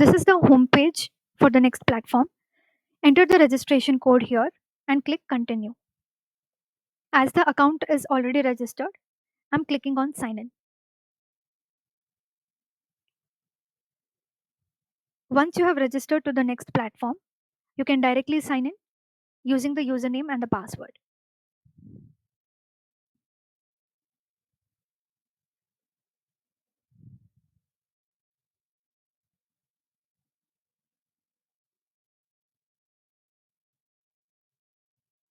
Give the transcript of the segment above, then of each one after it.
This is the home page for the next platform. Enter the registration code here and click continue. As the account is already registered, I'm clicking on sign in. Once you have registered to the next platform, you can directly sign in using the username and the password.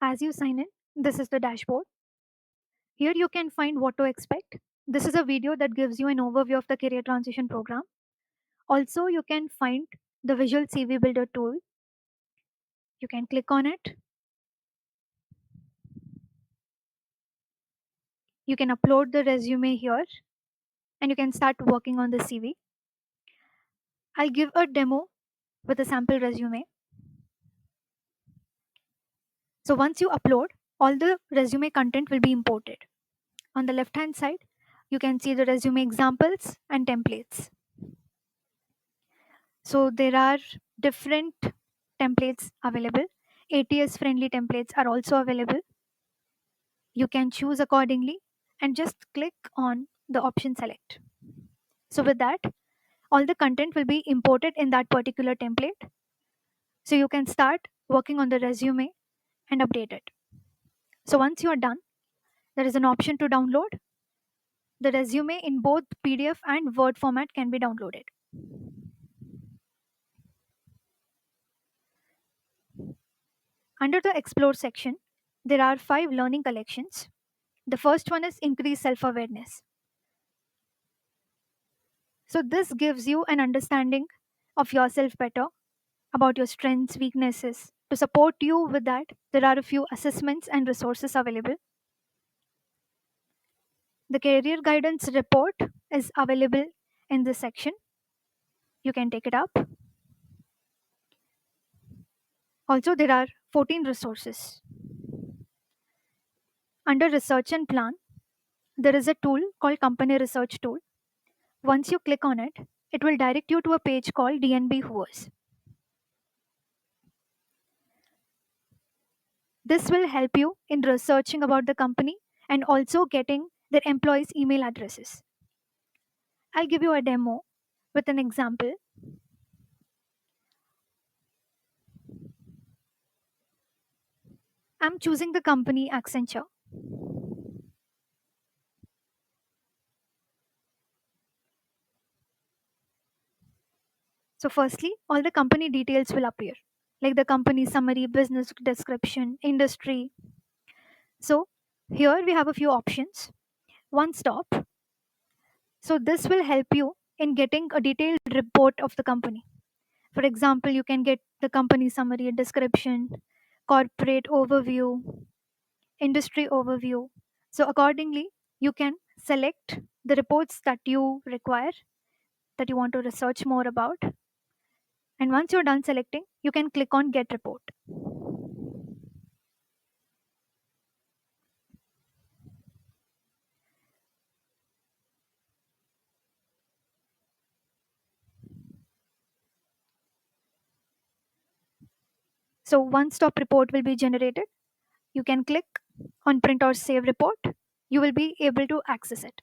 As you sign in, this is the dashboard. Here you can find what to expect. This is a video that gives you an overview of the career transition program. Also, you can find the visual CV builder tool. You can click on it. You can upload the resume here and you can start working on the CV. I'll give a demo with a sample resume. So once you upload, all the resume content will be imported. On the left hand side, you can see the resume examples and templates. So there are different templates available. ATS friendly templates are also available. You can choose accordingly and just click on the option select. So with that, all the content will be imported in that particular template. So you can start working on the resume and update it. So once you are done, there is an option to download. The resume in both PDF and Word format can be downloaded. Under the Explore section, there are 5 learning collections. The first one is Increase Self Awareness. So, this gives you an understanding of yourself better, about your strengths, weaknesses. To support you with that, there are a few assessments and resources available. The career guidance report is available in this section. You can take it up. Also, there are 14 resources. Under Research and Plan, there is a tool called Company Research Tool. Once you click on it, it will direct you to a page called DNB Who's. This will help you in researching about the company and also getting their employees' email addresses. I'll give you a demo with an example. I'm choosing the company Accenture. So, firstly, all the company details will appear, like the company summary, business description, industry. So, here we have a few options. One stop. So, this will help you in getting a detailed report of the company. For example, you can get the company summary, description, corporate overview, industry overview. So, accordingly, you can select the reports that you require, that you want to research more about. And once you're done selecting, you can click on Get Report. So, one stop report will be generated. You can click on Print or Save Report. You will be able to access it.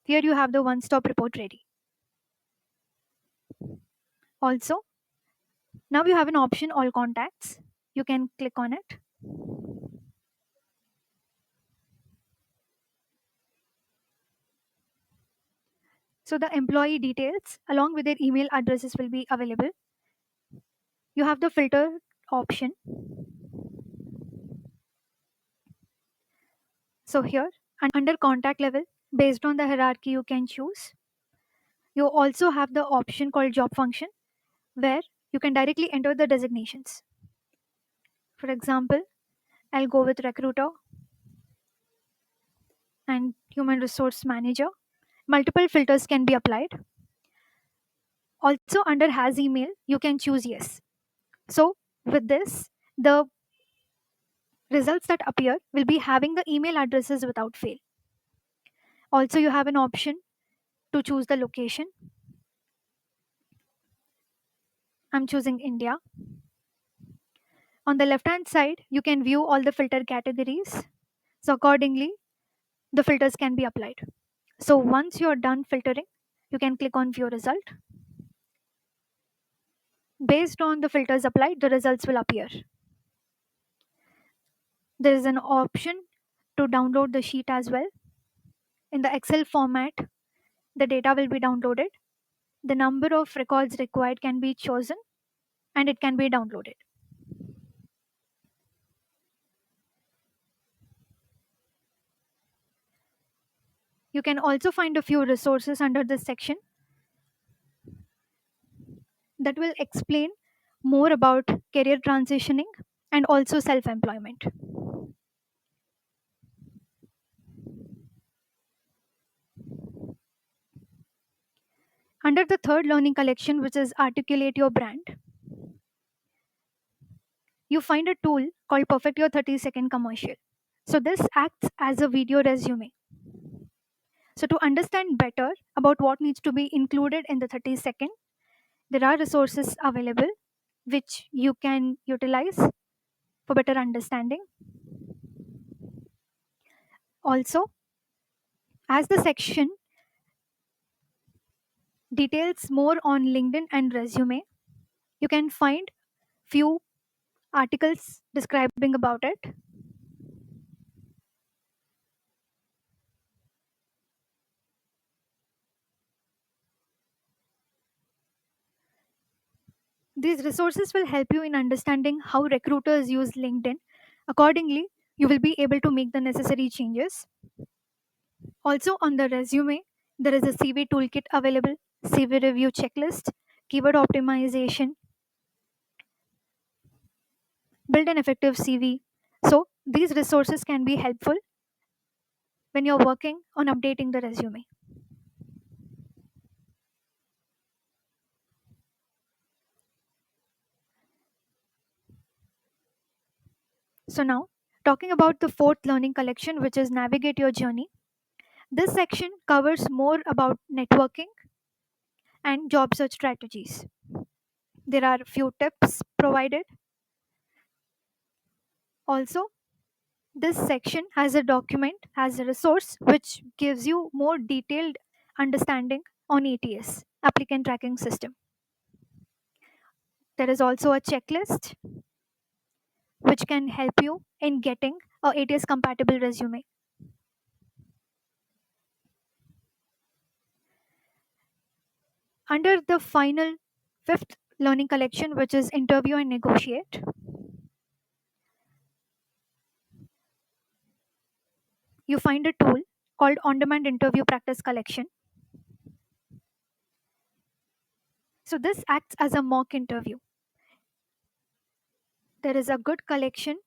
Here you have the one stop report ready. Also, now you have an option All Contacts. You can click on it. So the employee details along with their email addresses will be available. You have the filter option. So here, under contact level, based on the hierarchy you can choose. You also have the option called job function, where you can directly enter the designations. For example, I'll go with recruiter and human resource manager. Multiple filters can be applied. Also under has email, you can choose yes. So with this, the results that appear will be having the email addresses without fail. Also, you have an option to choose the location. I'm choosing India. On the left hand side, you can view all the filter categories. So, accordingly, the filters can be applied. So, once you're done filtering, you can click on view result. Based on the filters applied, the results will appear. There is an option to download the sheet as well. In the Excel format, the data will be downloaded. The number of records required can be chosen and it can be downloaded. You can also find a few resources under this section that will explain more about career transitioning and also self employment. Under the third learning collection, which is Articulate Your Brand, you find a tool called Perfect Your 30-second commercial. So, this acts as a video resume. So, to understand better about what needs to be included in the 30-second, there are resources available which you can utilize for better understanding. Also, as the section details more on LinkedIn and resume, you can find few articles describing about it. These resources will help you in understanding how recruiters use LinkedIn. Accordingly, you will be able to make the necessary changes. Also, on the resume, there is a CV toolkit available, CV review checklist, keyword optimization, build an effective CV. So, these resources can be helpful when you're working on updating the resume. So, now talking about the fourth learning collection, which is Navigate Your Journey. This section covers more about networking and job search strategies. There are few tips provided. Also, this section has a document, has a resource which gives you more detailed understanding on ATS, applicant tracking system. There is also a checklist which can help you in getting a ATS compatible resume. Under the final fifth learning collection, which is interview and negotiate, you find a tool called on demand interview practice collection. So, this acts as a mock interview. There is a good collection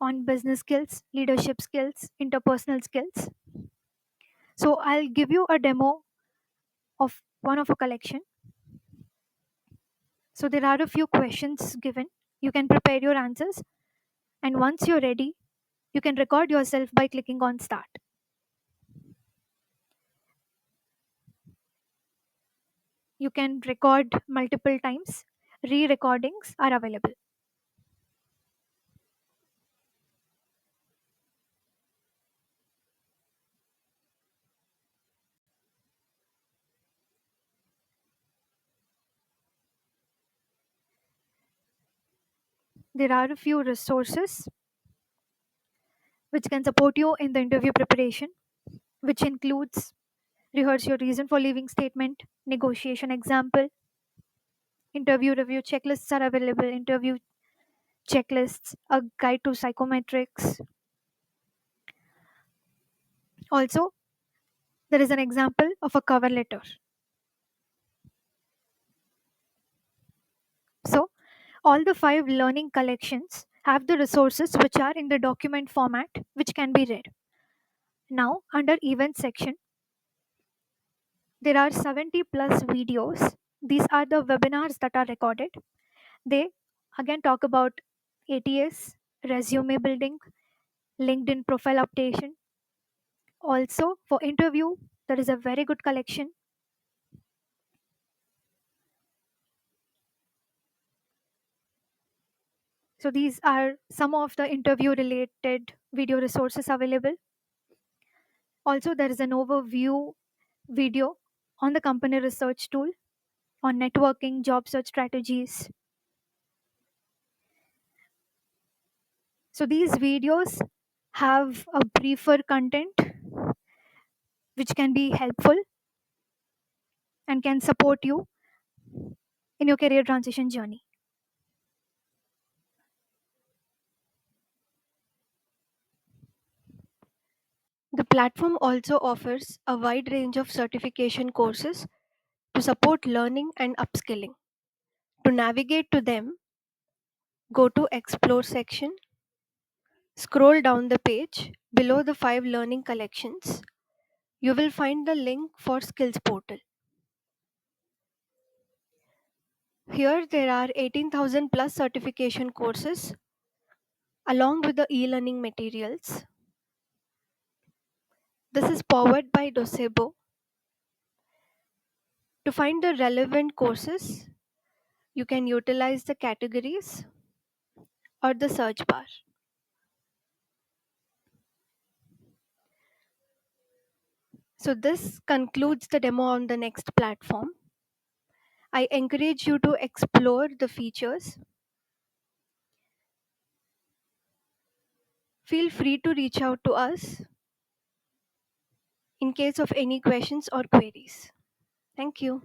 on business skills, leadership skills, interpersonal skills. So, I'll give you a demo of one of a collection. So, there are a few questions given. You can prepare your answers, and once you're ready, you can record yourself by clicking on start. You can record multiple times. Re recordings are available. There are a few resources which can support you in the interview preparation, which includes rehearse your reason for leaving statement, negotiation example, interview review checklists are available, interview checklists, a guide to psychometrics. Also, there is an example of a cover letter. So, all the five learning collections have the resources which are in the document format which can be read. Now, under event section, there are 70 plus videos. These are the webinars that are recorded. They again talk about ATS, resume building, LinkedIn profile updation. Also, for interview, there is a very good collection. So these are some of the interview related video resources available. Also, there is an overview video on the company research tool on networking, job search strategies. So these videos have a briefer content which can be helpful and can support you in your career transition journey. The platform also offers a wide range of certification courses to support learning and upskilling. To navigate to them, go to Explore section, scroll down the page below the 5 learning collections. You will find the link for Skills Portal. Here there are 18,000 plus certification courses along with the e-learning materials. This is powered by Docebo. To find the relevant courses, you can utilize the categories or the search bar. So this concludes the demo on the next platform. I encourage you to explore the features. Feel free to reach out to us in case of any questions or queries. Thank you.